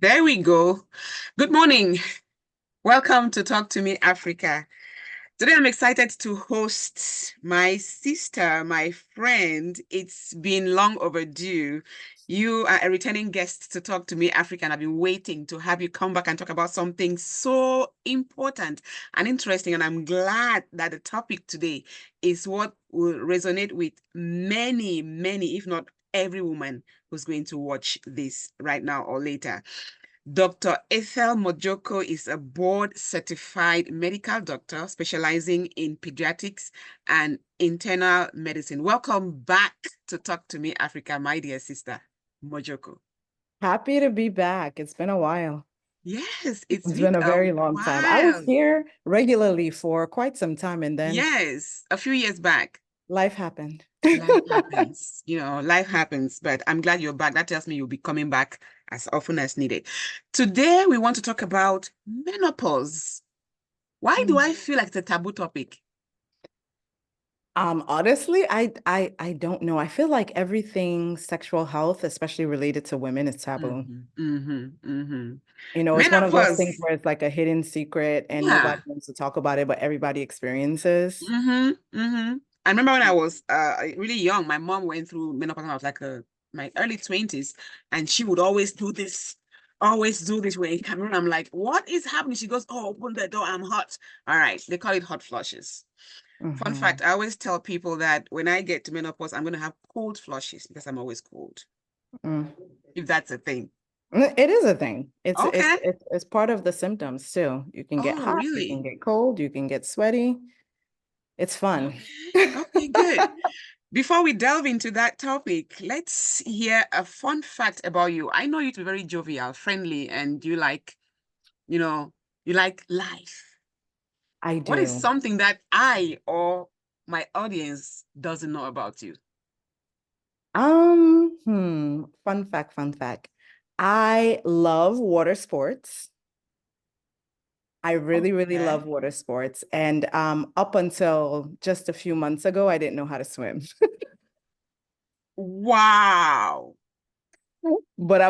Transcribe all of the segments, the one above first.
There we go. Good morning. Welcome to Talk to Me Africa. Today I'm excited to host my sister, my friend. It's been long overdue. You are a returning guest to Talk to Me Africa, and I've been waiting to have you come back and talk about something so important and interesting. And I'm glad that the topic today is what will resonate with many, many, if not every woman who's going to watch this right now or later. Dr. Ethel Mojoko is a board-certified medical doctor specializing in pediatrics and internal medicine. Welcome back to Talk to Me Africa, my dear sister, Mojoko. Happy to be back. It's been a while. Yes, it's It's been been a a very long time. I was while. here regularly for quite some time, and then Yes, a few years back. life happened. Life happens, life happens, but I'm glad you're back. That tells me you'll be coming back as often as needed. Today, we want to talk about menopause. Why do I feel like it's a taboo topic? Honestly, I don't know. I feel like everything sexual health, especially related to women, is taboo. It's one of those things Menopause. where it's like a hidden secret and nobody Yeah. wants to talk about it, but everybody experiences. I remember when I was really young, my mom went through menopause when I was like my early 20s, and she would always do this way in Cameroon. I'm like, what is happening? She goes, oh, open the door, I'm hot. All right, they call it hot flushes. Fun Mhm. fact, I always tell people that when I get to menopause, I'm going to have cold flushes because I'm always cold, Mm. if that's a thing. It is a thing. It's it's Okay. it's it's part of the symptoms too. You can get Oh, hot, you can really? get cold, you can get sweaty. It's fun. Okay. Okay, good. Before we delve into that topic, let's hear a fun fact about you. I know you to be very jovial, friendly, and you know, you like life. I What is do. something that I or my audience doesn't know about you? Fun fact, fun fact. I love water sports. I really, really Okay. love water sports. And up until just a few months ago, I didn't know how to swim. Wow. But See,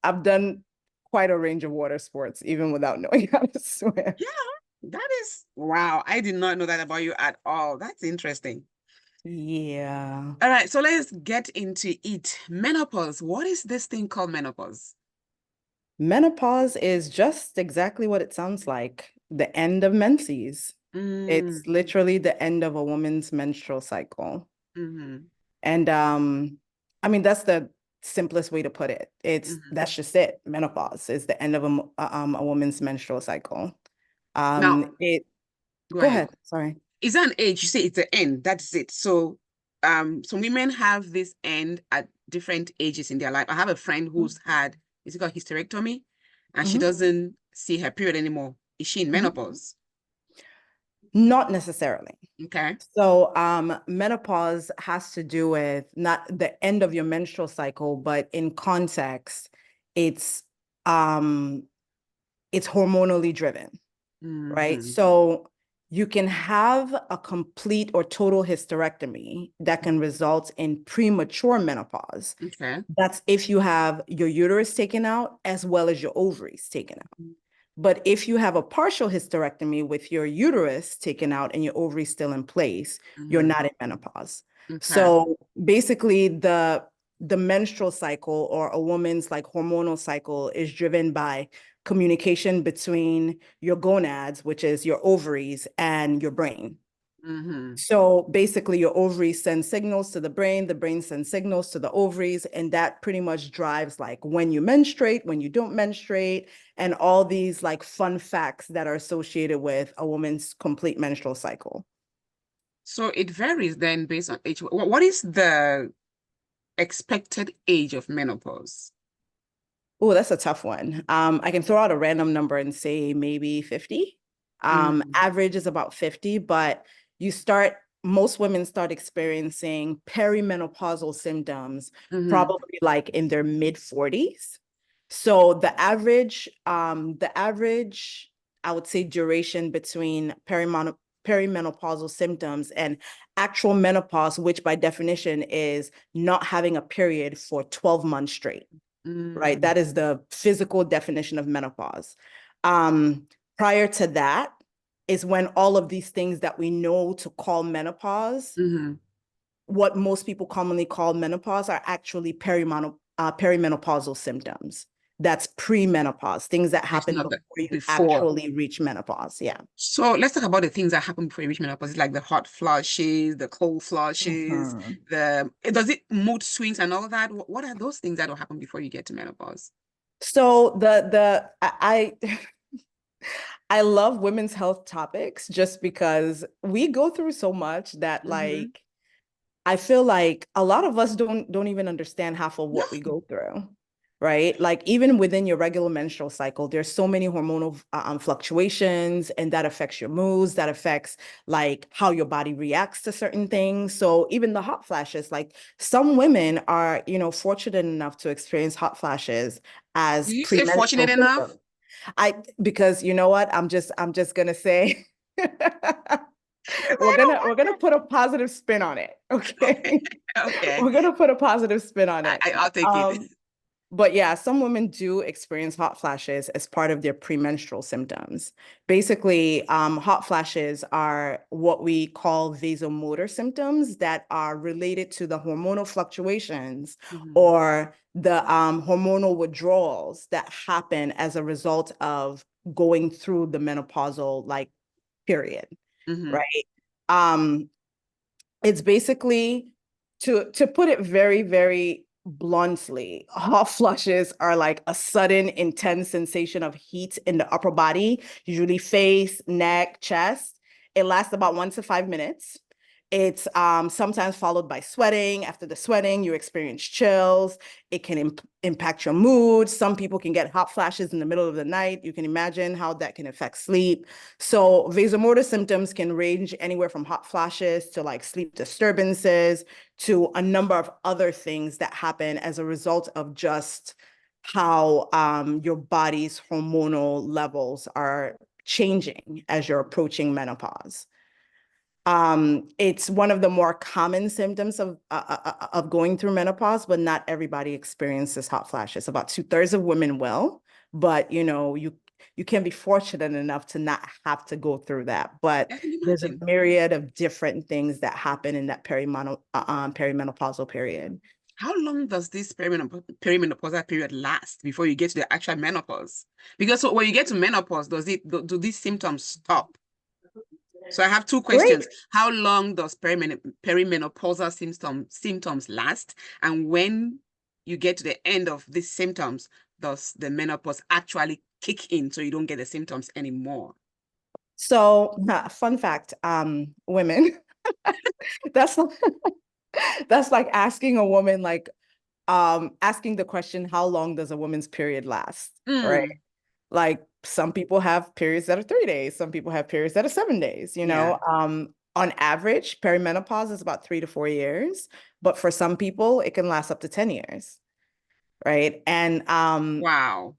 I've done quite a range of water sports, even without knowing how to swim. yeah, that is wow. I did not know that about you at all. That's interesting. Yeah. All right, so let's get into it. Menopause. What is this thing called menopause? Menopause is just exactly what it sounds like, the end of menses. Mm, It's literally the end of a woman's menstrual cycle. hmm And I mean, that's the simplest way to put it. hmm That's just it. Menopause is the end of a woman's menstrual cycle. Now, It go Go ahead. ahead. Sorry. Is that an age? You say it's an end. That's it. So, some women have this end at different ages in their life. I have a friend who's had, is it called hysterectomy? And she Mhm, doesn't see her period anymore. Is she in mhm. menopause? Not necessarily. Okay. So, menopause has to do with not the end of your menstrual cycle, but in context, it's um, it's hormonally driven, right? hmm So you can have a complete or total hysterectomy that can result in premature menopause. Okay. That's if you have your uterus taken out as well as your ovaries taken out. But if you have a partial hysterectomy with your uterus taken out and your ovaries still in place, you're hmm not in menopause. Okay. So basically the menstrual cycle or a woman's like hormonal cycle is driven by communication between your gonads, which is your ovaries, and your brain. hmm So basically, your ovaries send signals to the brain sends signals to the ovaries, and that pretty much drives like when you menstruate, when you don't menstruate, and all these like fun facts that are associated with a woman's complete menstrual cycle. So it varies then based on age. What is the expected age of menopause? Oh, that's a tough one. I can throw out a random number and say maybe 50. Mm, Average is about 50, but most women start experiencing perimenopausal symptoms hmm probably like in their mid 40s. So the average, I would say, duration between perimenopausal symptoms and actual menopause, which by definition is not having a period for 12 months straight. right? Mm, That is the physical definition of menopause. Um, Prior to that is when all of these things that we know to call menopause, mm-hmm. what most people commonly call menopause, are actually perimenopausal symptoms. That's premenopause, things that It's happen not before that you before. actually reach menopause. Yeah. So let's talk about the things that happen before you reach menopause, like the hot flushes, the cold flushes, Mhm. does it mood swings and all that? What are those things that will happen before you get to menopause? So I love women's health topics just because we go through so much that Mm-hmm. like I feel like a lot of us don't even understand half of No. what we go through, right? Like even within your regular menstrual cycle, there's so many hormonal fluctuations, and that affects your moods, that affects like how your body reacts to certain things. So even the hot flashes, like some women are, fortunate enough to experience hot flashes Do as you say fortunate premenstrual enough? symptoms. Because you know what? I'm just gonna say we're I don't gonna we're want gonna put a positive spin on it. Okay. Okay. Okay. We're gonna put a positive spin on it. I'll take it. Um, but yeah, some women do experience hot flashes as part of their premenstrual symptoms. Basically, hot flashes are what we call vasomotor symptoms that are related to the hormonal fluctuations Mm-hmm. or the hormonal withdrawals that happen as a result of going through the menopausal like period, Mm-hmm. right? Um, it's basically to put it very, very bluntly, hot flushes are like a sudden, intense sensation of heat in the upper body, usually face, neck, chest. It lasts about 1 to 5 minutes. It's sometimes followed by sweating. After the sweating, you experience chills. It can impact your mood. Some people can get hot flashes in the middle of the night. You can imagine how that can affect sleep. So vasomotor symptoms can range anywhere from hot flashes to like sleep disturbances to a number of other things that happen as a result of just how your body's hormonal levels are changing as you're approaching menopause. It's one of the more common symptoms of going through menopause, but not everybody experiences hot flashes. About 2/3 of women will, but you can be fortunate enough to not have to go through that. But I can there's a imagine. myriad of different things that happen in that perimenopausal period. How long does this perimenopausal period last before you get to the actual menopause? Because so when you get to menopause, do these symptoms stop? So I have two Great. questions. How long does perimenopausal symptoms last? And when you get to the end of these symptoms, does the menopause actually kick in so you don't get the symptoms anymore? So, fun fact, women, that's that's like asking a woman like asking the question, how long does a woman's period last? Right? Mm, Like some people have periods that are 3 days, some people have periods that are 7 days, yeah. on average, perimenopause is about 3 to 4 years, but for some people it can last up to 10 years, right? And Wow.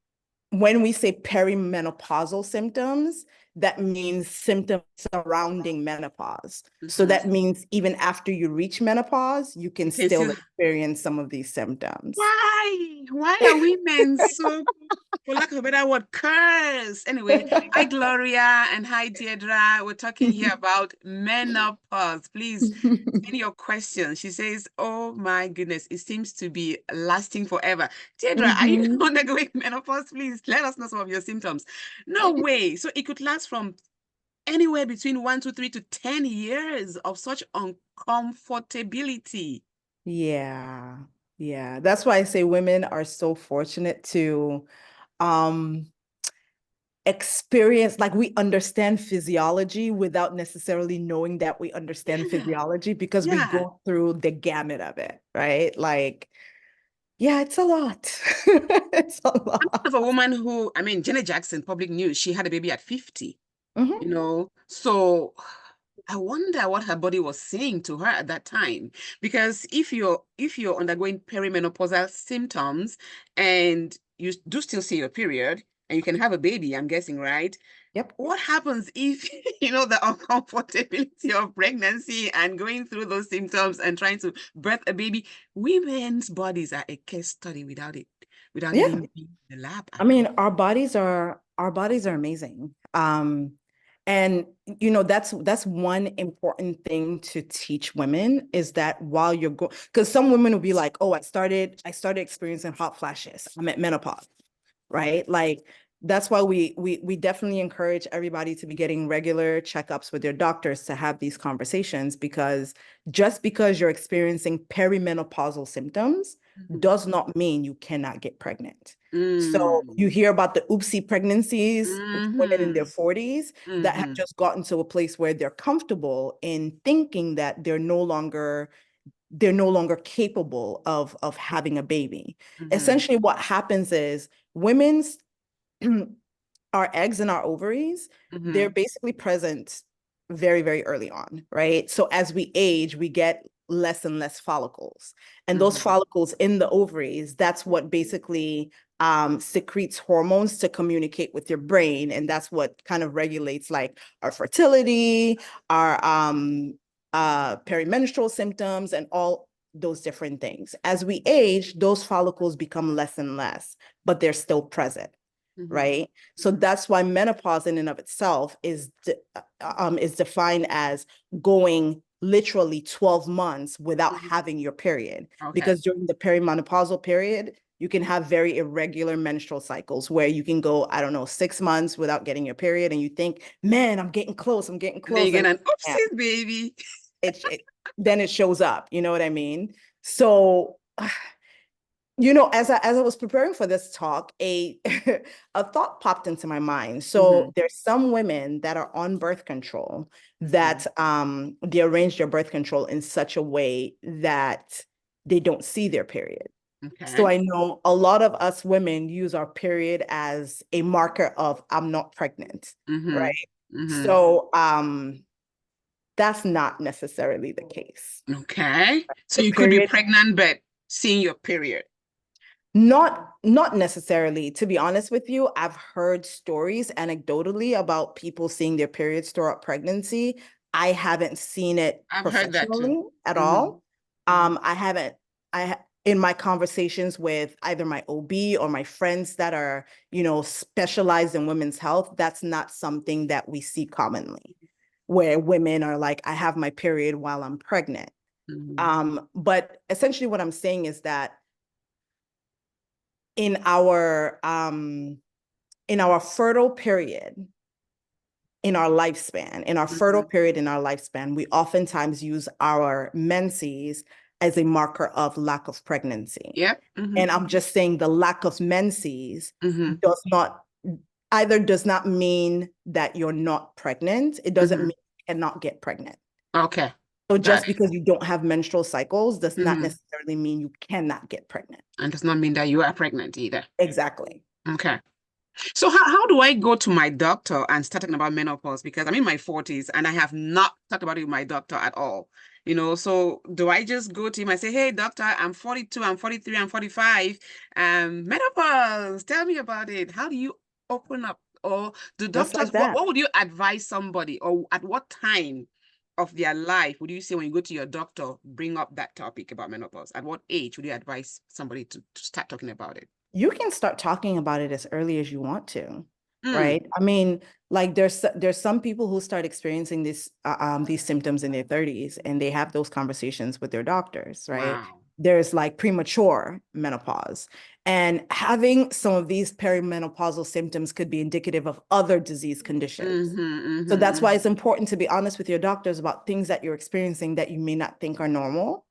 when we say perimenopausal symptoms, that means symptoms surrounding menopause. So Mhm. that means even after you reach menopause, you can You can still still experience some of these symptoms. Why? Why are women so, for lack of a better word, cursed? Anyway, hi Gloria and hi Deirdre. We're talking here about menopause. Please send your questions. She says, "Oh my goodness, it seems to be lasting forever." Deirdre, are you Mhm. undergoing menopause? Please let us know some of your symptoms. No way. So it could last from anywhere between 1 to 3 to 10 years of such uncomfortability. Yeah. Yeah. That's why I say women are so fortunate to um experience, like we understand physiology without necessarily knowing that we understand Yeah. physiology because we Yeah. go through the gamut of it, right? Like, yeah, it's a lot. It's a lot. Of a woman who, I mean, Janet Jackson, public news, she had a baby at 50, Mhm. So I wonder what her body was saying to her at that time. Because if you're undergoing perimenopausal symptoms and you do still see your period, and you can have a baby, I'm guessing, right? Yep. What happens if, the uncomfortability of pregnancy and going through those symptoms and trying to birth a baby? Women's bodies are a case study without Yeah. even being in the lab I at mean, all. our bodies are amazing. And that's one important thing to teach women is that while you're going, because some women will be like, oh, I started experiencing hot flashes. I'm at menopause, right? Like that's why we definitely encourage everybody to be getting regular checkups with their doctors to have these conversations, because just because you're experiencing perimenopausal symptoms Mhm. does not mean you cannot get pregnant. So you Mm. hear about the oopsie pregnancies with women in their Mhm. 40s that have Mhm. just gotten to a place where they're comfortable in thinking that they're no longer capable of having a baby. Mhm. Essentially, what happens is women's our eggs and our ovaries, they're Mhm. basically present very, very early on, right? So as we age, we get less and less follicles. And those Mhm. follicles in the ovaries, that's what basically secretes hormones to communicate with your brain. And that's what kind of regulates like our fertility, our perimenstrual symptoms, and all those different things. As we age, those follicles become less and less, but they're still present, Mhm. right? So that's why menopause in and of itself is defined as going literally 12 months without Mhm. having your period. Okay. Because during the perimenopausal period, you can have very irregular menstrual cycles where you can go, I don't know, 6 months without getting your period, and you think, man, I'm getting close, I'm getting And then you close. get And an yeah, oopsies, baby. it then it shows up, you know what I mean? So as I was preparing for this talk, a a thought popped into my mind. So Mhm. there's some women that are on birth control Mhm. that they arrange their birth control in such a way that they don't see their period. So Okay. I know a lot of us women use our period as a marker of I'm not pregnant, Mhm. right? Mhm. So that's not necessarily the case. Okay. So The you could be period pregnant, but seeing your period. Not necessarily. To be honest with you, I've heard stories anecdotally about people seeing their periods throughout pregnancy. I haven't seen it I've heard that too. professionally at Mhm. all. Mhm. I haven't in my conversations with either my OB or my friends that are, specialized in women's health, that's not something that we see commonly, where women are like, I have my period while I'm pregnant. Mhm. But essentially what I'm saying is that in our um in our fertile period Mhm. in our lifespan, we oftentimes use our menses as a marker of lack of pregnancy. Yep. And Mhm. I'm just saying the lack of menses Mhm. does not mean that you're not pregnant. It doesn't mean Mhm. you cannot get pregnant. Okay. So Got just it. because you don't have menstrual cycles does not Mhm. necessarily mean you cannot get pregnant. And does not mean that you are pregnant either. Exactly. Okay. So how do I go to my doctor and start talking about menopause? Because I'm in my 40s and I have not talked about it with my doctor at all. So do I just go to him and say, hey, doctor, I'm 42, I'm 43, I'm 45. Menopause, tell me about it. How do you open up? Or do Just doctors, like what, that. what would you advise somebody, or at what time of their life would you say when you go to your doctor, bring up that topic about menopause? At what age would you advise somebody to start talking about it? You can start talking about it as early as you want to, Mm, right? I mean, like there's some people who start experiencing these symptoms in their 30s and they have those conversations with their doctors, right? wow. There's like premature menopause. And having some of these perimenopausal symptoms could be indicative of other disease conditions. Mm-hmm, So mm-hmm, that's why it's mm-hmm. important to be honest with your doctors about things that you're experiencing that you may not think are normal.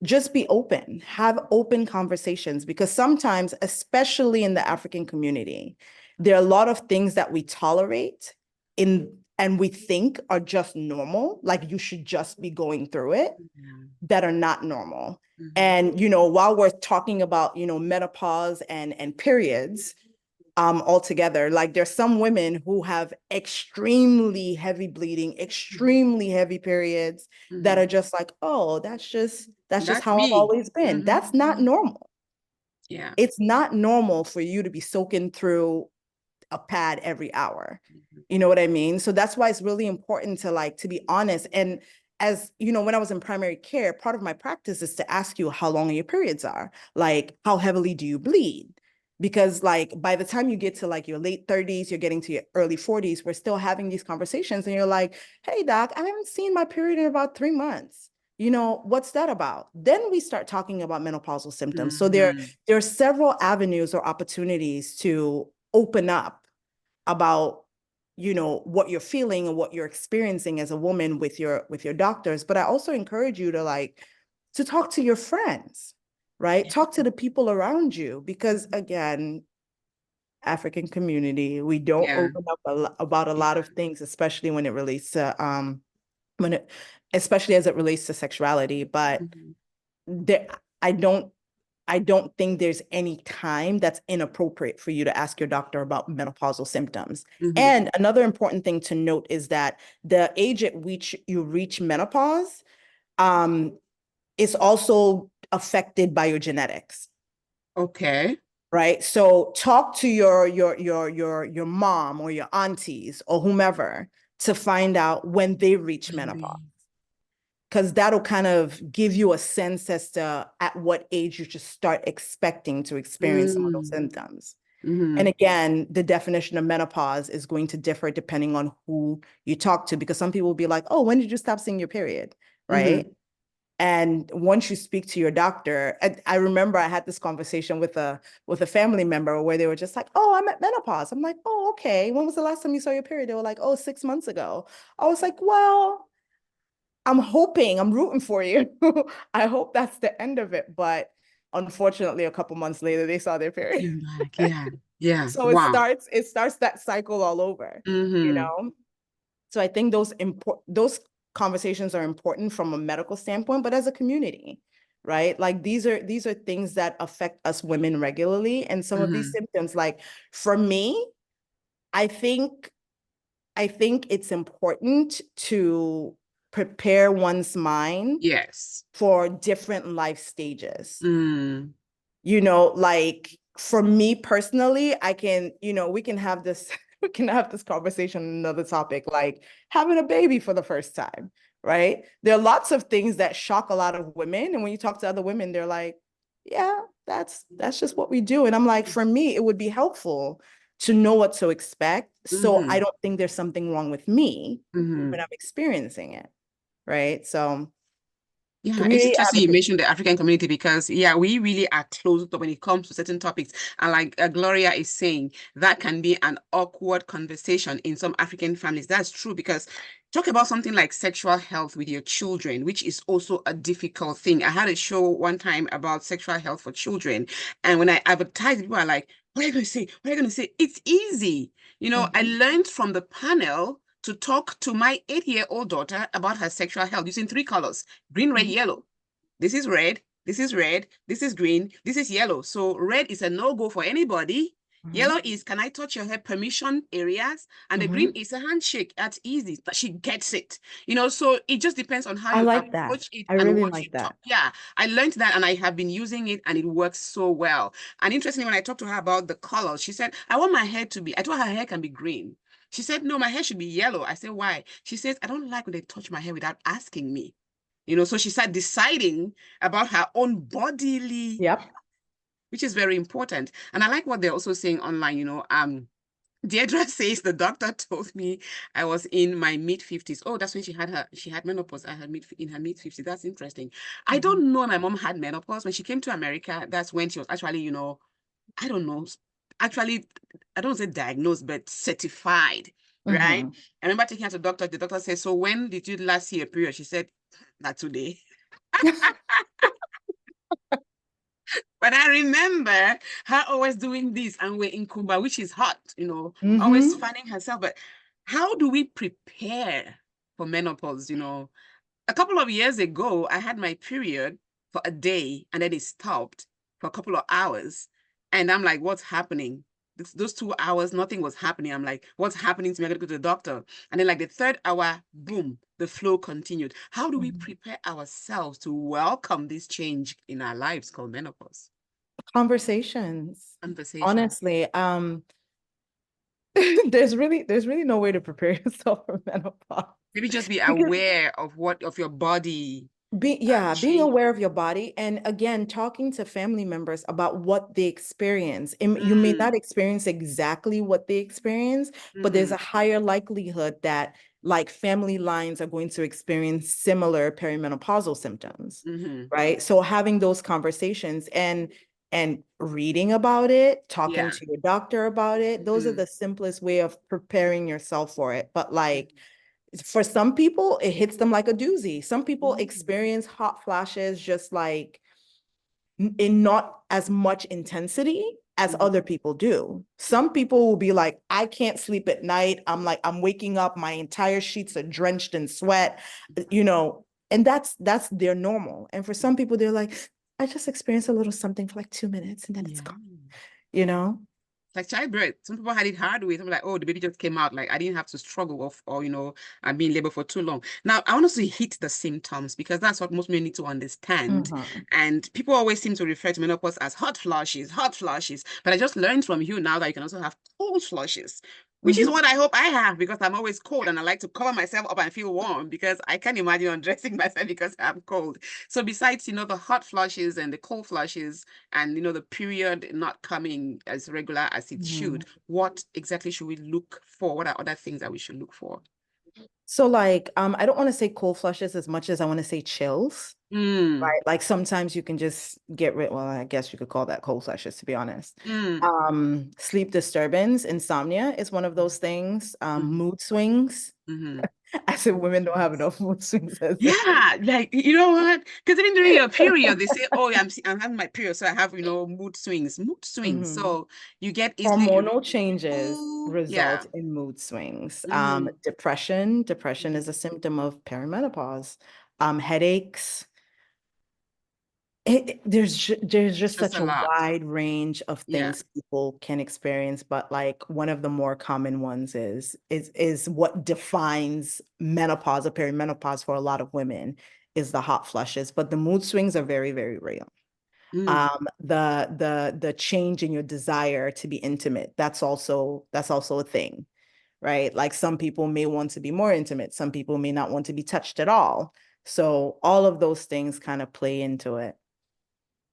Just be open, have open conversations, because sometimes, especially in the African community, there are a lot of things that we tolerate and we think are just normal, like you should just be going through it, Yeah. that are not normal. Mm-hmm. And while we're talking about menopause and periods, altogether, like there's some women who have extremely heavy bleeding, extremely heavy periods that Mm-hmm. are just like, oh, that's just That's how I've me. always been. Mm-hmm. That's not normal. Yeah. It's not normal for you to be soaking through a pad every hour. Mhm. You know what I mean? So that's why it's really important to like to be honest. And as you know, when I was in primary care, part of my practice is to ask you how long your periods are. Like, how heavily do you bleed? Because like by the time you get to like your late 30s, you're getting to your early 40s, we're still having these conversations and you're like, hey doc, I haven't seen my period in about 3 months. You know, what's that about? Then we start talking about menopausal symptoms. So Mhm. there are several avenues or opportunities to open up about, you know, what you're feeling and what you're experiencing as a woman with your doctors. But I also encourage you to like to talk to your friends, right? Yeah. Talk to the people around you, because again, African community, we don't Yeah. open up about a Yeah. lot of things, especially when it relates to when it especially as it relates to sexuality. But Mhm. there, I don't I don't think there's any time that's inappropriate for you to ask your doctor about menopausal symptoms. Mhm. And another important thing to note is that the age at which you reach menopause um, is also affected by your genetics, Okay. right? So talk to your mom or your aunties or whomever to find out when they reach menopause, Wendy. because that'll kind of give you a sense as to at what age you should start expecting to experience some of those Mm. symptoms. And Mhm. again, the definition of menopause is going to differ depending on who you talk to, because some people will be like, oh, when did you stop seeing your period? Right. Mhm. And once you speak to your doctor, I remember I had this conversation with a family member where they were just like, oh, I'm at menopause. I'm like, oh, okay. When was the last time you saw your period? They were like, oh, 6 months ago. I was like, well, I'm rooting for you. I hope that's the end of it. But unfortunately, a couple months later, they saw their period. Came back. Yeah. Yeah. So Wow. it starts that cycle all over, you Mhm. know? So I think those conversations are important from a medical standpoint, but as a community, right? Like these are things that affect us women regularly. And some of these Mhm. symptoms, like for me, I think I think it's important to prepare one's mind Yes. for different life stages. Mm. You know, like for me personally, I can, you know, we can have this we can have this conversation on another topic, like having a baby for the first time, right? There are lots of things that shock a lot of women, and when you talk to other women, they're like, yeah, that's just what we do. And I'm like, for me, it would be helpful to know what to expect, so I Mhm. don't think there's something wrong with me when Mhm. I'm experiencing it, right? So Yeah, it's community interesting you advocacy. mentioned the African community because, yeah, we really are closed up when it comes to certain topics. And like Gloria is saying, that can be an awkward conversation in some African families. That's true because talk about something like sexual health with your children, which is also a difficult thing. I had a show one time about sexual health for children. And when I advertised, people are like, what are you going to say? What are you going to say? It's easy. I Mhm, learned from the panel to talk to my 8-year-old daughter about her sexual health using three colors: green, red, mhm, yellow. This is red. This is red. This is green. This is yellow. So red is a no-go for anybody. mhm, Yellow is, can I touch your hair? Permission areas. And the green mhm. is a handshake. That's easy. She gets it. So it just depends on how I you like that. approach it I and really what you like talk. that. Yeah, I learned that and I have been using it and it works so well. And interestingly, when I talked to her about the colors, she said, I want my hair to be, I told her hair can be green. She said, no, my hair should be yellow. I said, why? She says, I don't like when they touch my hair without asking me. So she started deciding about her own bodily, Yep. which is very important. And I like what they're also saying online, Deirdre says the doctor told me I was in my mid 50s. Oh, that's when she had menopause. I had in her mid 50s. That's interesting. I Mhm, don't know my mom had menopause. When she came to America, that's when she was actually, I don't know, actually, I don't say diagnosed, but certified, right? mhm. I remember taking her to the doctor. The doctor said, so when did you last see a period? She said, not today. But I remember her always doing this, and we're in Kumba, which is hot, always Mhm. fanning herself. But how do we prepare for menopause? A couple of years ago, I had my period for a day and then it stopped for a couple of hours. And I'm like, what's happening? Those 2 hours, nothing was happening. I'm like, what's happening to me? I gotta go to the doctor. And then, like, the third hour, boom, the flow continued. How do we Mhm. prepare ourselves to welcome this change in our lives called menopause? Conversations. Conversation. Honestly, there's really no way to prepare yourself for menopause Maybe just be because aware of what of your body being change. aware of your body and again talking to family members about what they experience. You may Mm, not experience exactly what they experience, but there's hmm a higher likelihood that like family lines are going to experience similar perimenopausal symptoms, hmm right? So having those conversations and reading about it, talking Yeah. to your doctor about it, those are hmm the simplest way of preparing yourself for it. But like for some people, it hits them like a doozy. Some people hmm experience hot flashes just like in not as much intensity as hmm other people do. Some people will be like, I can't sleep at night. I'm waking up, my entire sheets are drenched in sweat, you know, and that's their normal. And for some people, they're like, I just experienced a little something for like 2 minutes and then it's Yeah. gone, you know? Like childbirth. Some people had it hard way. Some like, oh, the baby just came out. Like I didn't have to struggle or and be in labor for too long. Now I want us to hit the symptoms because that's what most men need to understand. Mhm. And people always seem to refer to menopause as hot flashes, hot flashes. But I just learned from you now that you can also have cold flashes, which is Mhm. what I hope I have because I'm always cold and I like to cover myself up and feel warm because I can't imagine undressing myself because I'm cold. So besides, the hot flashes and the cold flashes, and the period not coming as regular as it Mhm. should, what exactly should we look for? What are other things that we should look for? So like, I don't want to say cold flushes as much as I want to say chills, Mm, right? Like sometimes you can just get rid, well, I guess you could call that cold flushes, to be honest. mm, Sleep disturbance, insomnia is one of those things. mm, Mood swings. mm. I said women don't have enough mood swings as it Yeah, like you know what? Because even during your period, they say, "Oh, yeah, I'm having my period, so I have mood swings, mood swings." Mhm. So you get easily Hormonal changes irritable. Yeah. result in mood swings. Mm, Depression is a mm. symptom of perimenopause. Headaches. There's It's just just such a a lot. wide range of Yeah. things people can experience, but like one of the more common ones is what defines menopause or perimenopause for a lot of women is the hot flushes, but the mood swings are very, very real. Mm. The change in your desire to be intimate, that's also a thing, right? Like some people may want to be more intimate, some people may not want to be touched at all. So all of those things kind of play into it.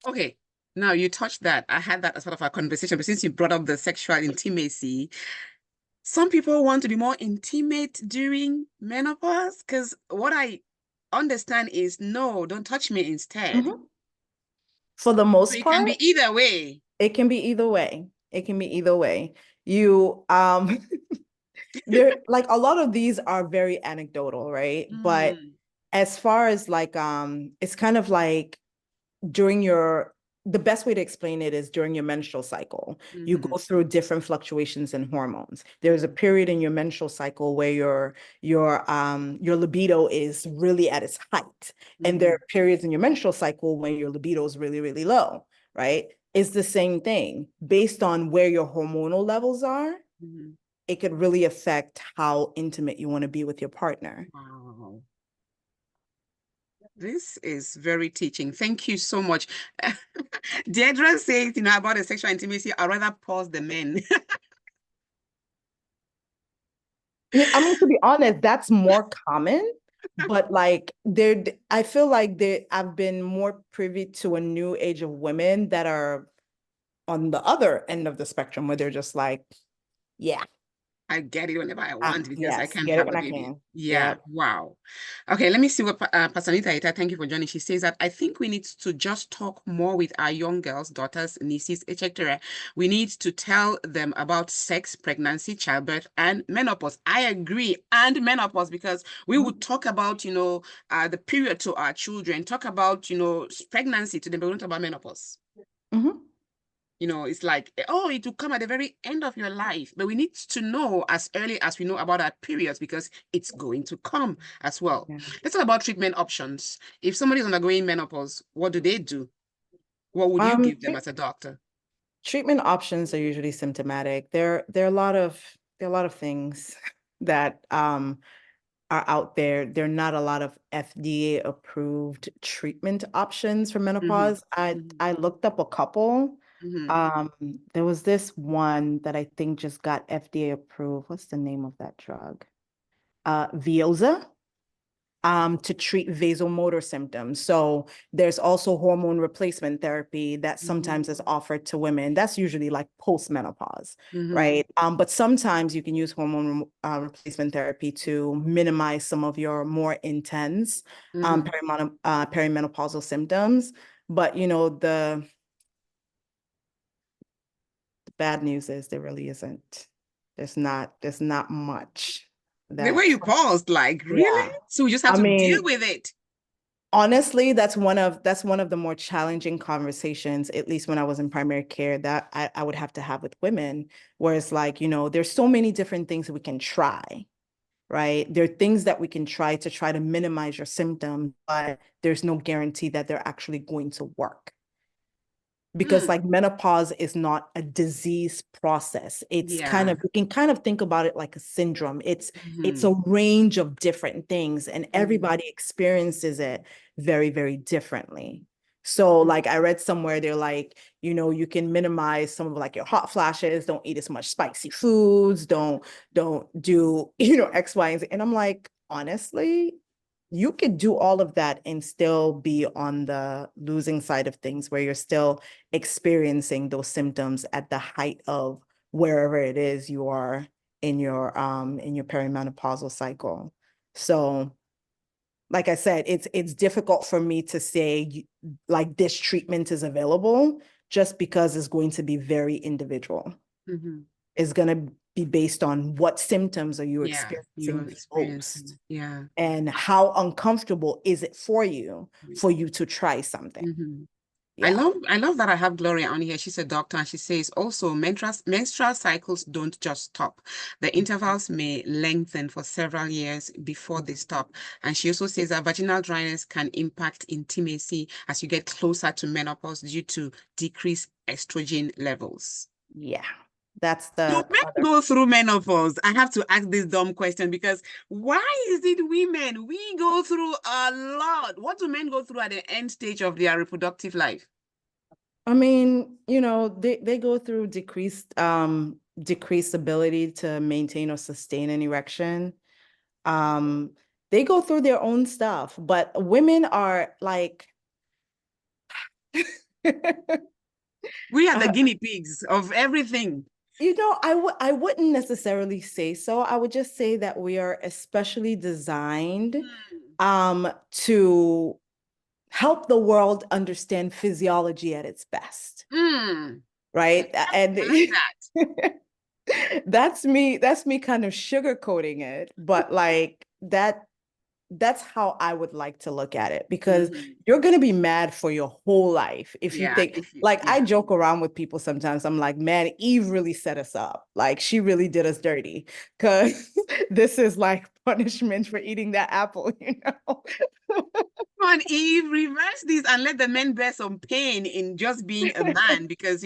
Okay. Now you touched that. I had that as part of our conversation, but since you brought up the sexual intimacy, some people want to be more intimate during menopause because what I understand is no, don't touch me instead. Mhm. For the So most it can part, be either way. it can be either way. It can be either way. You there like a lot of these are very anecdotal, right? But Mm, as far as like it's kind of like during your the best way to explain it is during your menstrual cycle. You hmm go through different fluctuations in hormones. There's a period in your menstrual cycle where your libido is really at its height. And there hmm are periods in your menstrual cycle when your libido is really, really low, right? It's the same thing. Based on where your hormonal levels are, hmm it could really affect how intimate you want to be with your partner. Wow. This is very teaching. Thank you so much. Deirdre says, about the sexual intimacy, I'd rather pause the men. Yeah, I mean, to be honest, that's more common, but like I feel like I've been more privy to a new age of women that are on the other end of the spectrum where they're just like, yeah, I get it whenever I want because I yes, can't get it have when a I baby. can. Yeah, Yeah. wow. Okay, let me see what Pastor Ita, thank you for joining. She says that I think we need to just talk more with our young girls, daughters, nieces, etc. We need to tell them about sex, pregnancy, childbirth, and menopause. I agree, and menopause because we would Mhm. talk about, the period to our children, talk about, pregnancy to them, but we don't talk about menopause. Mhm. It's like, oh, it will come at the very end of your life. But we need to know as early as we know about our periods because it's going to come as well. Yeah. Let's talk about treatment options. If somebody's undergoing menopause, what do they do? What would you give them Treat as a doctor? treatment options are usually symptomatic. There are a lot of things that are out there. There are not a lot of FDA approved treatment options for hmm menopause. I hmm I looked up a couple. Mm-hmm. There was this one that I think just got FDA approved. What's the name of that drug? Veoza, to treat vasomotor symptoms. So there's also hormone replacement therapy that sometimes is offered to women. That's usually like post-menopause, Mm-hmm. right? But sometimes you can use hormone replacement therapy to minimize some of your more intense Mm-hmm. perimenopausal symptoms. But the bad news is there really isn't. There's not much The way that, you paused, like, really? yeah. So we just have I to deal mean, with it. honestly, that's one of the more challenging conversations, at least when I was in primary care, that I would have to have with women, where it's like, there's so many different things that we can try, right? There are things that we can try to minimize your symptoms, but there's no guarantee that they're actually going to work, because Hmm. like menopause is not a disease process. It's kind Yeah. of, you can kind of think about it like a syndrome. It's Mm-hmm. a range of different things, and Mm-hmm. everybody experiences it very, very differently. So like I read somewhere, they're like, you can minimize some of like your hot flashes, don't eat as much spicy foods, don't do, X, Y, and Z. And I'm like, honestly, you could do all of that and still be on the losing side of things, where you're still experiencing those symptoms at the height of wherever it is you are in your perimenopausal cycle. So like I said, it's difficult for me to say like this treatment is available, just because it's going to be very individual. Mm-hmm. It's going to be based on what symptoms are you Yeah, you're experiencing the experiencing. most, Yeah. and how uncomfortable is it for you to try something. Mm-hmm. I Yeah. love I love that I have Gloria on here. She's a doctor and she says also menstrual cycles don't just stop. The intervals may lengthen for several years before they stop. And she also says that vaginal dryness can impact intimacy as you get closer to menopause due to decreased estrogen levels. Yeah, that's Do the men other. go through menopause? I have to ask this dumb question because why is it women? We go through a lot. What do men go through at the end stage of their reproductive life? I mean, they go through decreased ability to maintain or sustain an erection. Um, they go through their own stuff, but women are like, We are the uh, guinea pigs of everything. I wouldn't necessarily say so. I would just say that we are especially designed Hmm. to help the world understand physiology at its best, Hmm. right? And I like that. that's me kind of sugarcoating it, but like that's how I would like to look at it, because Hmm. you're going to be mad for your whole life if you Yeah, think, if you, like, I yeah. joke around with people sometimes. I'm like, man, Eve really set us up. Like, she really did us dirty, because this is like punishment for eating that apple. Come on, Eve, reverse this and let the men bear some pain in just being a man because,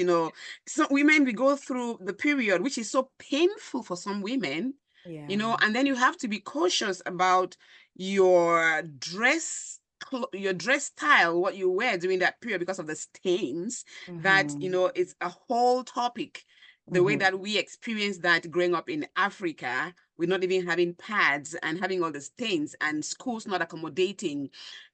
some women, we go through the period, which is so painful for some women, Yeah. and then you have to be cautious about your your dress style, what you wear during that period because of the stains. That, Hmm. it's a whole topic. The way Hmm. that we experience that growing up in Africa, with not even having pads and having all the stains and schools not accommodating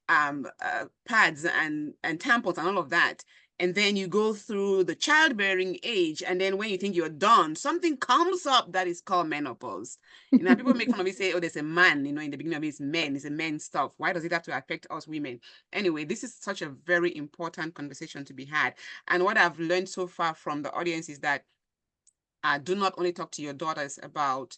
pads and tampons and all of that. And then you go through the childbearing age, and then when you think you're done, something comes up that is called menopause. People make fun of it, say, "Oh, there's a man." In the beginning of it, it's men, it's a men stuff. Why does it have to affect us women? Anyway, this is such a very important conversation to be had. And what I've learned so far from the audience is that do not only talk to your daughters about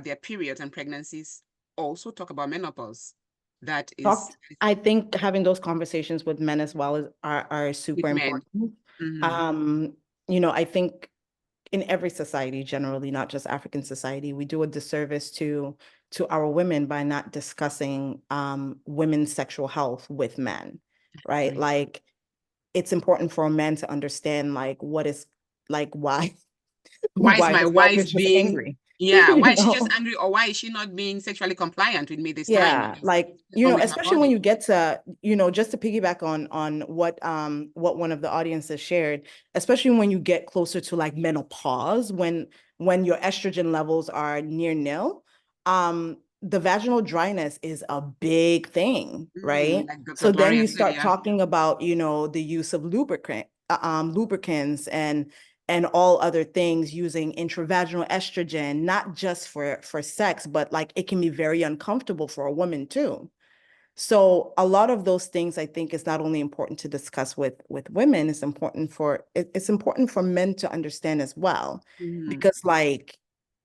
their periods and pregnancies, also talk about menopause. That is Talk, I think having those conversations with men as well are super with men. important. Hmm. Um, I think in every society, generally, not just African society, we do a disservice to our women by not discussing women's sexual health with men, right? Right. Like, it's important for a man to understand like what is, like, why Why is why my his wife wife is just being angry. Yeah, why is she just angry, or why is she not being sexually compliant with me this time? Yeah, Because like, what's wrong with her especially when body? you get to, just to piggyback on what one of the audiences shared, especially when you get closer to like menopause, when your estrogen levels are near nil, the vaginal dryness is a big thing, right? Like Dr. So then Gloria you said, start yeah. talking about, the use of lubricants and all other things using intravaginal estrogen, not just for sex, but like it can be very uncomfortable for a woman too. So a lot of those things I think is not only important to discuss with women, it's important for men to understand as well. Mm-hmm. Because like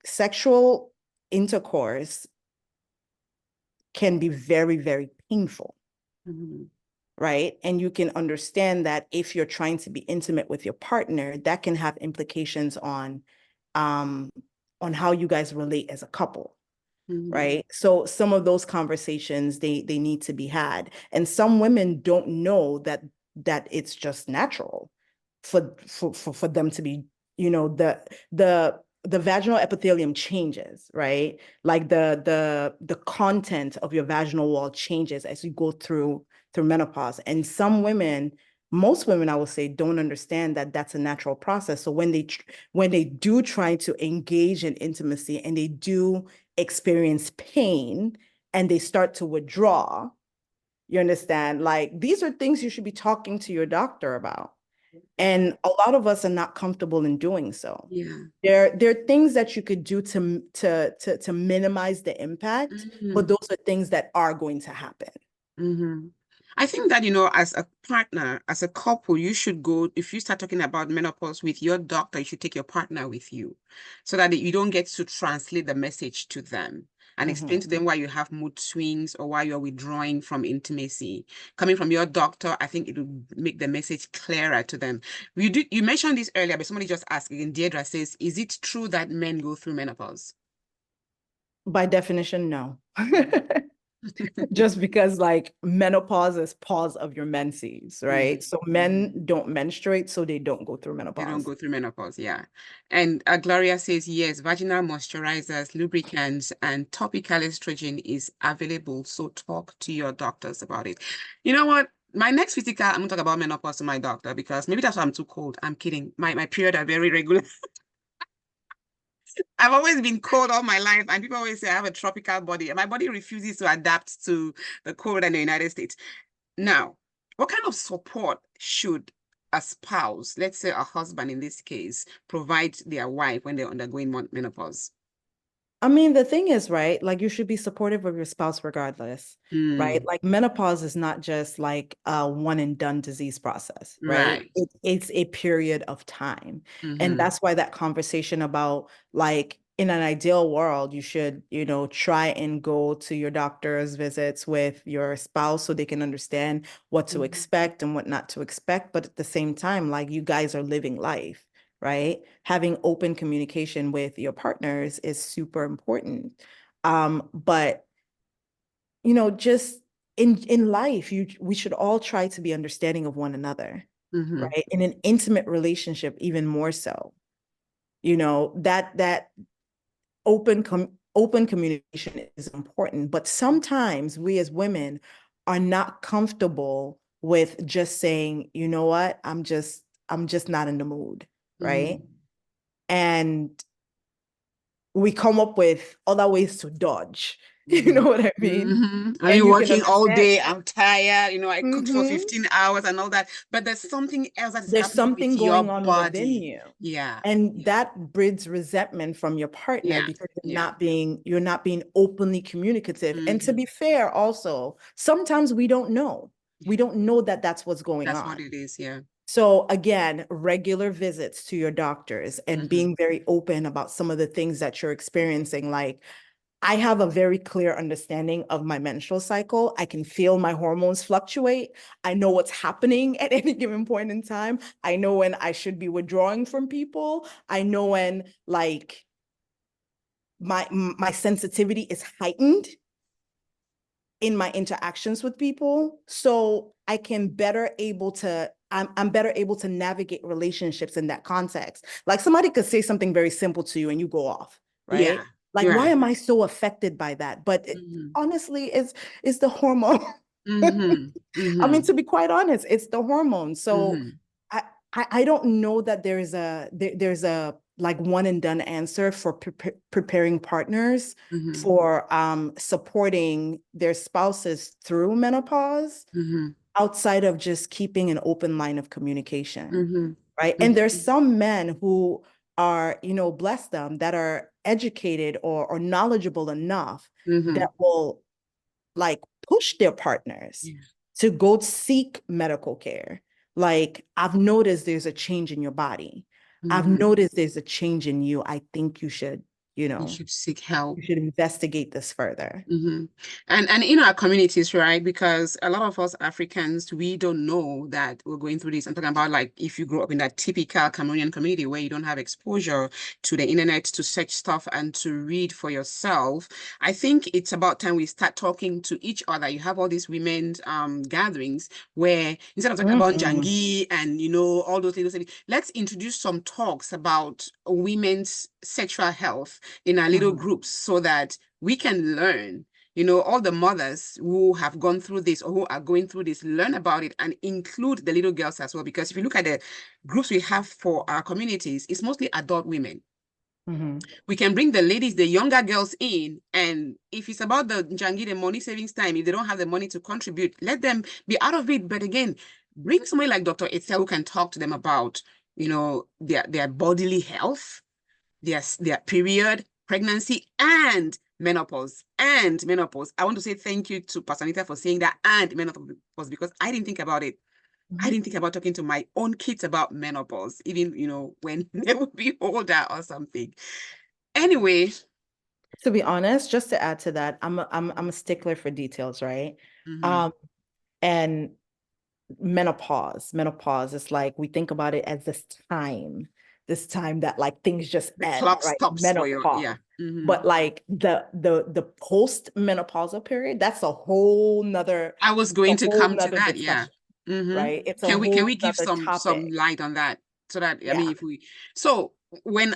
sexual intercourse can be very, very painful, Mm-hmm. right? And you can understand that if you're trying to be intimate with your partner, that can have implications um on how you guys relate as a couple, Mm-hmm. right? So some of those conversations they need to be had. And some women don't know that it's just natural for them to be, the vaginal epithelium changes, right? Like the content of your vaginal wall changes as you go through menopause. And some women, most women, I would say, don't understand that that's a natural process. So when they do try to engage in intimacy and they do experience pain and they start to withdraw, you understand? Like these are things you should be talking to your doctor about. And a lot of us are not comfortable in doing so. Yeah. There are things that you could do to minimize the impact, but Mm-hmm. those are things that are going to happen. Mm-hmm. I think that, as a partner, as a couple, you should go, if you start talking about menopause with your doctor, you should take your partner with you so that you don't get to translate the message to them and explain Mhm. to them why you have mood swings or why you're withdrawing from intimacy. Coming from your doctor, I think it will make the message clearer to them. You mentioned this earlier, but somebody just asked again. Deirdre says, is it true that men go through menopause? By definition, no. Just because like menopause is pause of your menses, right? Mhm. So men don't menstruate, so they don't go through They don't menopause. go through menopause, yeah. And Gloria says, yes, vaginal moisturizers, lubricants, and topical estrogen is available. So talk to your doctors about it. You know what? My next physical, I'm going to talk about menopause to my doctor because maybe that's why I'm too cold. I'm kidding. My period are very regular. I've always been cold all my life, and people always say I have a tropical body, and my body refuses to adapt to the cold in the United States. Now, what kind of support should a spouse, let's say a husband in this case, provide their wife when they're undergoing menopause? I mean, the thing is, right? Like you should be supportive of your spouse regardless, right? Mm, Like menopause is not just like a one and done disease process, right? right. It's a period of time. And Mm-hmm. that's why that conversation about like in an ideal world, you should, try and go to your doctor's visits with your spouse so they can understand what to Mm-hmm. expect and what not to expect. But at the same time, like you guys are living life, right? Having open communication with your partners is super important. But just in life, we should all try to be understanding of one another, Mm-hmm. right? In an intimate relationship, even more so. That open communication is important, but sometimes we as women are not comfortable with just saying, you know what, I'm just not in the mood, right? Mm-hmm. And we come up with other ways to dodge. You Mm-hmm. know what I mean? Mm-hmm. I've And been you can working all understand. day. I'm tired. I cooked for Mhm. 15 hours and all that. But there's something else that is There's happening with something going your on within body. you. Yeah. And Yeah. that breeds resentment from your partner Yeah. because Yeah. you're not being openly communicative. And to Mm-hmm. be fair, also, sometimes we don't know. We Yeah. don't know that that's what's going That's on. what it is. Yeah. So again, regular visits to your doctors and Mm-hmm. being very open about some of the things that you're experiencing, like I have a very clear understanding of my menstrual cycle. I can feel my hormones fluctuate. I know what's happening at any given point in time. I know when I should be withdrawing from people. I know when like my sensitivity is heightened in my interactions with people. So I'm better able to navigate relationships in that context. Like somebody could say something very simple to you and you go off, right? Yeah. Like, You're why right. am I so affected by that? But Mm-hmm. honestly, it's the hormone. Mm-hmm. I mean, Mm-hmm. to be quite honest, it's the hormone. So Mm-hmm. I I don't know that there's a like one and done answer for preparing partners Mm-hmm. for supporting their spouses through menopause Mm-hmm. outside of just keeping an open line of communication, Mm-hmm. right? And there's Mm-hmm. some men who are, you know, bless them, that are educated or knowledgeable enough Mm-hmm. that will like push their partners Yeah. to go seek medical care. Like, I've noticed there's a change in your body. I've Mm-hmm. noticed there's a change in you. I think you should, you You know, should seek help. you should investigate this further. Mm-hmm. And in our communities, right? Because a lot of us Africans, we don't know that we're going through this. I'm talking about like if you grow up in that typical Cameroonian community where you don't have exposure to the internet to search stuff and to read for yourself. I think it's about time we start talking to each other. You have all these women's gatherings where instead of talking about Mm-mm. Jangi and all those little things, let's introduce some talks about women's sexual health in our little Mhm. groups so that we can learn. All the mothers who have gone through this or who are going through this, learn about it and include the little girls as well. Because if you look at the groups we have for our communities, it's mostly adult women. Mhm. We can bring the ladies, the younger girls in. And if it's about the Jangi, the money savings time, if they don't have the money to contribute, let them be out of it. But again, bring somebody like Dr. Etzel who can talk to them about, their bodily health, their period, pregnancy, and menopause. And menopause. I want to say thank you to Pastor Anita for saying that and menopause because I didn't think about it. I Mhm. didn't think about talking to my own kids about menopause, even, when they would be older or something. Anyway. To be honest, just to add to that, I'm a stickler for details, right? Mm-hmm. Um, and menopause is like we think about it as this time that like things just The end, clock right? stops for your, Menopause. yeah. Mm-hmm. But like the post menopausal period, that's a whole nother I was going to come to that, yeah. discussion, Mm-hmm. right? It's a Can we whole give nother some topic. light on that? So that, I Yeah. mean, if we so when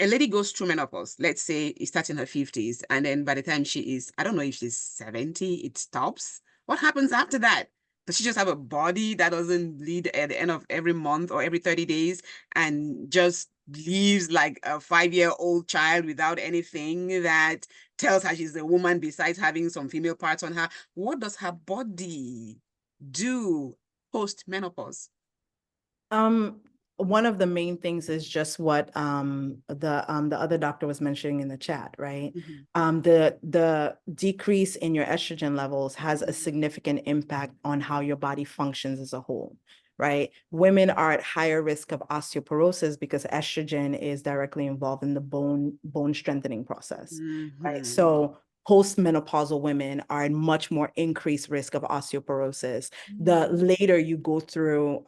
a lady goes through menopause, let's say it starts in her 50s, and then by the time she is, I don't know if she's 70, it stops. What happens after that? Does she just have a body that doesn't bleed at the end of every month or every 30 days and just leaves like a 5-year-old child without anything that tells her she's a woman besides having some female parts on her? What does her body do post menopause? Um, one of the main things is just what the other doctor was mentioning in the chat, right? Mm-hmm. The decrease in your estrogen levels has a Mm-hmm. significant impact on how your body functions as a whole, right? Women are at higher risk of osteoporosis because estrogen is directly involved in the bone strengthening process, right? Mm-hmm. So postmenopausal women are at much more increased risk of osteoporosis. The later you go through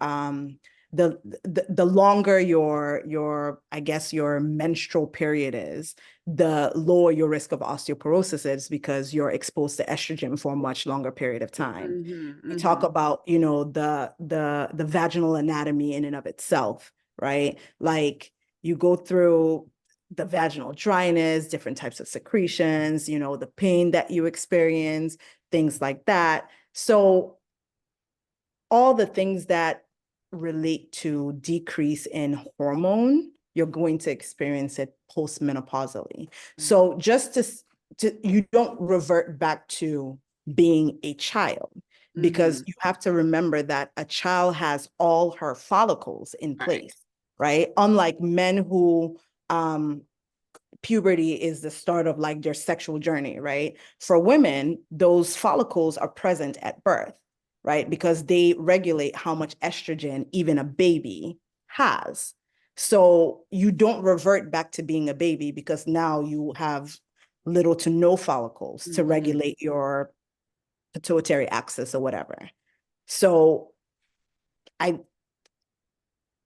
the longer your I guess your menstrual period is, the lower your risk of osteoporosis is because you're exposed to estrogen for a much longer period of time. Mm-hmm. We talk Mm-hmm. about, the vaginal anatomy in and of itself, right? Like, you go through the vaginal dryness, different types of secretions, the pain that you experience, things like that. So all the things that relate to decrease in hormone, you're going to experience it postmenopausally. So just you don't revert back to being a child, because Mm-hmm. you have to remember that a child has all her follicles in Right. place, right? Unlike men who puberty is the start of like their sexual journey, right? For women, those follicles are present at birth, right? Because they regulate how much estrogen even a baby has. So you don't revert back to being a baby because now you have little to no follicles to Mm-hmm. regulate your pituitary axis or whatever. So I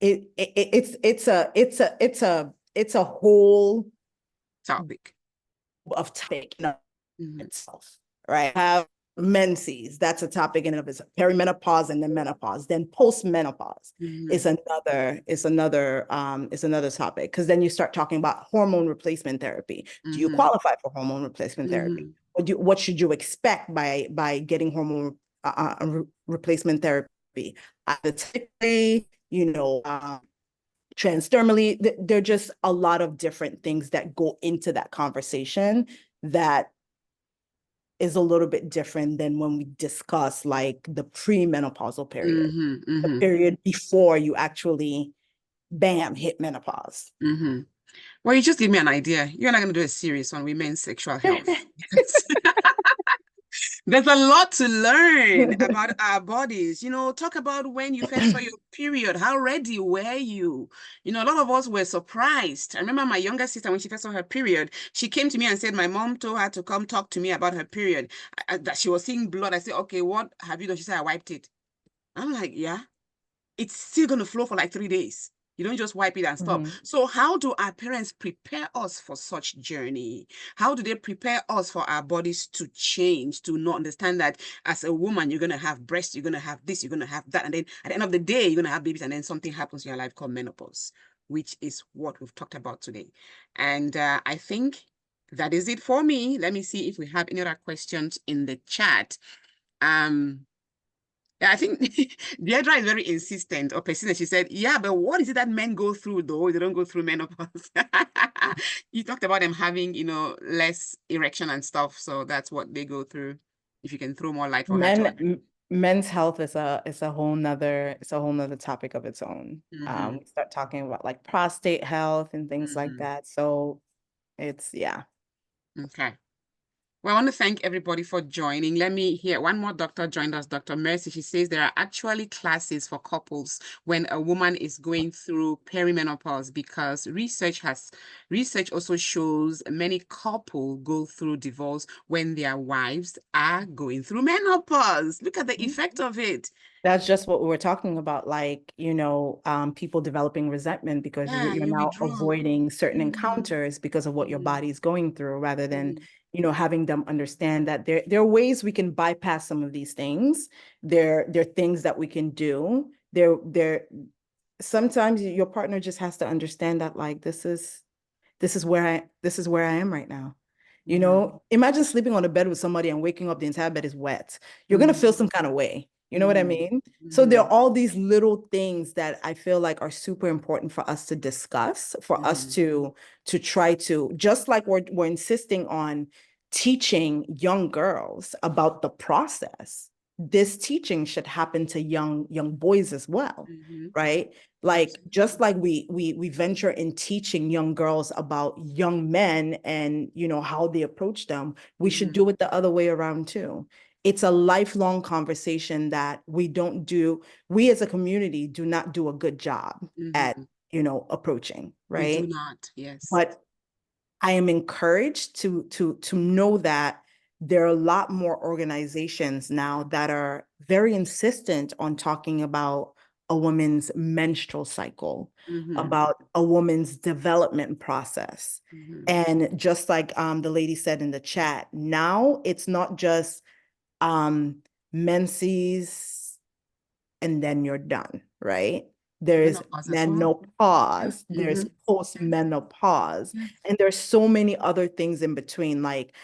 it's a whole Topic. of topic Mm-hmm. itself, right? Have menses, that's a topic in and of itself. Perimenopause and then menopause. Then postmenopause is another topic, because then you start talking about hormone replacement therapy. Do you qualify for hormone replacement therapy? What should you expect by getting hormone replacement therapy? Typically, transdermally, there are just a lot of different things that go into that conversation that is a little bit different than when we discuss like the premenopausal period, the period before you actually, bam, hit menopause. Well, you just give me an idea. You're not going to do a series on women's sexual health. There's a lot to learn about our bodies. Talk about when you first saw your period. How ready were you? A lot of us were surprised. I remember my younger sister, when she first saw her period, she came to me and said my mom told her to come talk to me about her period, that she was seeing blood. I said, okay, what have you done? She said, I wiped it. I'm like, yeah, it's still going to flow for like 3 days. You don't just wipe it and stop. So how do our parents prepare us for such journey? How do they prepare us for our bodies to change, to not understand that as a woman, you're going to have breasts, you're going to have this, you're going to have that. And then at the end of the day, you're going to have babies, and then something happens in your life called menopause, which is what we've talked about today. And I think that is it for me. Let me see if we have any other questions in the chat. Yeah, I think Deidra is very insistent or persistent. She said, yeah, but what is it that men go through though? They don't go through menopause. You talked about them having, less erection and stuff. So that's what they go through. If you can throw more light for her to. Men's health is a whole nother topic of its own. We start talking about like prostate health and things like that. So yeah. Okay. Well, I want to thank everybody for joining. Let me hear one more doctor joined us, Dr. Mercy. She says there are actually classes for couples when a woman is going through perimenopause, because research also shows many couples go through divorce when their wives are going through menopause. Look at the effect of it. That's just what we were talking about, like, people developing resentment because you're you now withdraw. avoiding certain encounters because of what your body's going through, rather than, having them understand that there are ways we can bypass some of these things. There are things that we can do. Sometimes your partner just has to understand that, like, this is where I am right now. Imagine sleeping on a bed with somebody and waking up, the entire bed is wet. You're going to feel some kind of way. You know what I mean? So there are all these little things that I feel like are super important for us to discuss, for us to try to, just like we're insisting on teaching young girls about the process. This teaching should happen to young boys as well, right? Like, just like we venture in teaching young girls about young men and how they approach them, we should do it the other way around too. It's a lifelong conversation that we as a community do not do a good job at approaching, right? We do not, yes. But I am encouraged to know that there are a lot more organizations now that are very insistent on talking about a woman's menstrual cycle, about a woman's development process. And just like the lady said in the chat, now it's not just menses and then you're done, right? There's menopause, there's postmenopause, and there's so many other things in between. Like,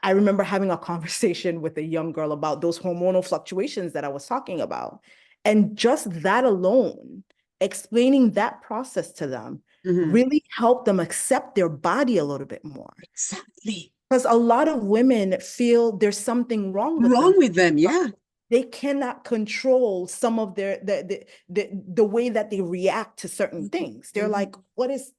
I remember having a conversation with a young girl about those hormonal fluctuations that I was talking about. And just that alone, explaining that process to them really helped them accept their body a little bit more. Exactly. Because a lot of women feel there's something wrong with them. Yeah. They cannot control some of the way that they react to certain things. They're like, what is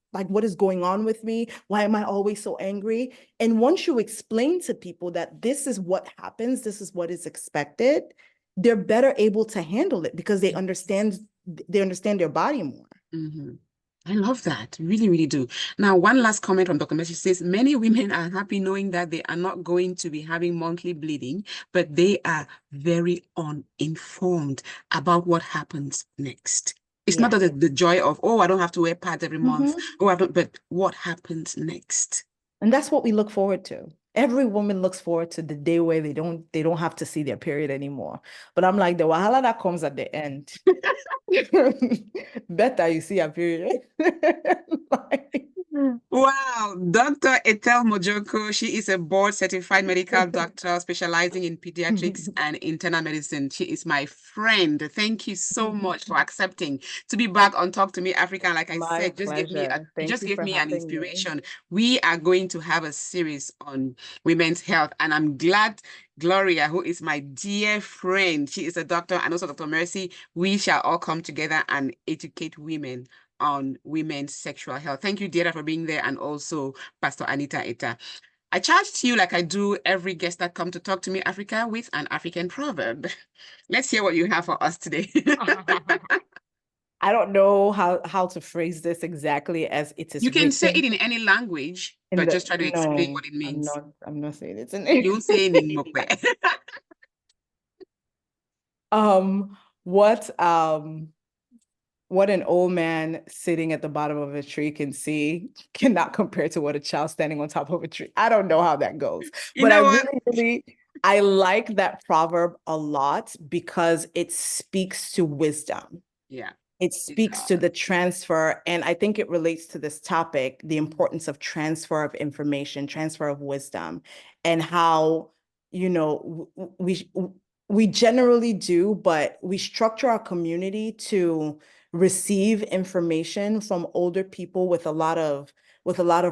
going on with me? Why am I always so angry? And once you explain to people that this is what happens, this is what is expected, they're better able to handle it because they understand their body more. I love that. Really, really do. Now, one last comment from Dr. Messi says, many women are happy knowing that they are not going to be having monthly bleeding, but they are very uninformed about what happens next. It's not the joy of, oh, I don't have to wear pads every month. Oh, but what happens next? And that's what we look forward to. Every woman looks forward to the day where they don't have to see their period anymore. But I'm like, the wahala that comes at the end. Better you see a period. Like, Wow, Dr. Etel Mojoko, she is a board certified medical doctor specializing in pediatrics and internal medicine. She is my friend. Thank you so much for accepting to be back on Talk to Me Africa. Like I my said, pleasure. you Thank just you gave for me an having me. inspiration. We are going to have a series on women's health, and I'm glad Gloria, who is my dear friend, she is a doctor, and also Dr. Mercy, we shall all come together and educate women on women's sexual health. Thank you, Deirdre, for being there, and also Pastor Anita Eta. I charged you, like I do every guest that come to Talk to Me Africa, with an African proverb. Let's hear what you have for us today. I don't know how to phrase this exactly as it You is can say it written in any language, in but the just try to explain no, what it means. I'm not saying it's You'll in say it in Mokwe. um what um what an old man sitting at the bottom of a tree can see cannot compare to what a child standing on top of a tree. I don't know how that goes, You but I know what? really, really, I like that proverb a lot because it speaks to wisdom. Yeah, It it speaks to does. the transfer, and I think it relates to this topic, the importance of transfer of information, transfer of wisdom, and how, you know, we generally do, but we structure our community to receive information from older people with a lot of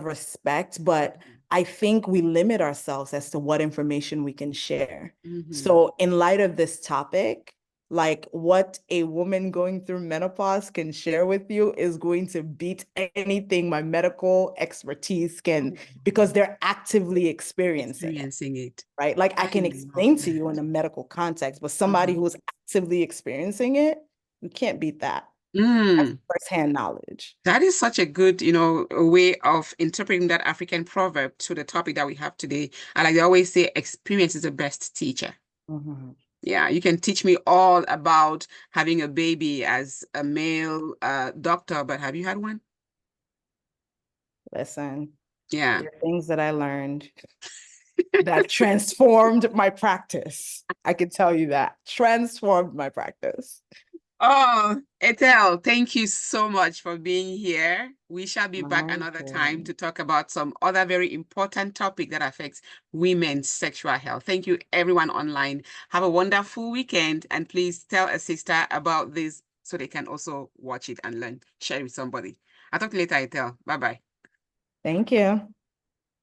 respect, but I think we limit ourselves as to what information we can share. Mhm. So in light of this topic, like what a woman going through menopause can share with you is going to beat anything my medical expertise can, because they're actively experiencing it, Experiencing it. right? Like I I can love explain to you in that. a medical context, but somebody Mhm. who's actively experiencing it, you can't beat that. That's Mm. firsthand knowledge. That is such a good, a way of interpreting that African proverb to the topic that we have today. And like they always say, experience is the best teacher. Mhm. Yeah, you can teach me all about having a baby as a male doctor, but have you had one? Listen, Yeah. there are things that I learned that transformed my practice. I can tell you that transformed my practice. Oh, Ethel, thank you so much for being here. We shall be back My another time God. to talk about some other very important topic that affects women's sexual health. Thank you, everyone online. Have a wonderful weekend, and please tell a sister about this so they can also watch it and learn. Share it with somebody. I'll talk to you later, Ethel. Bye-bye. Thank you.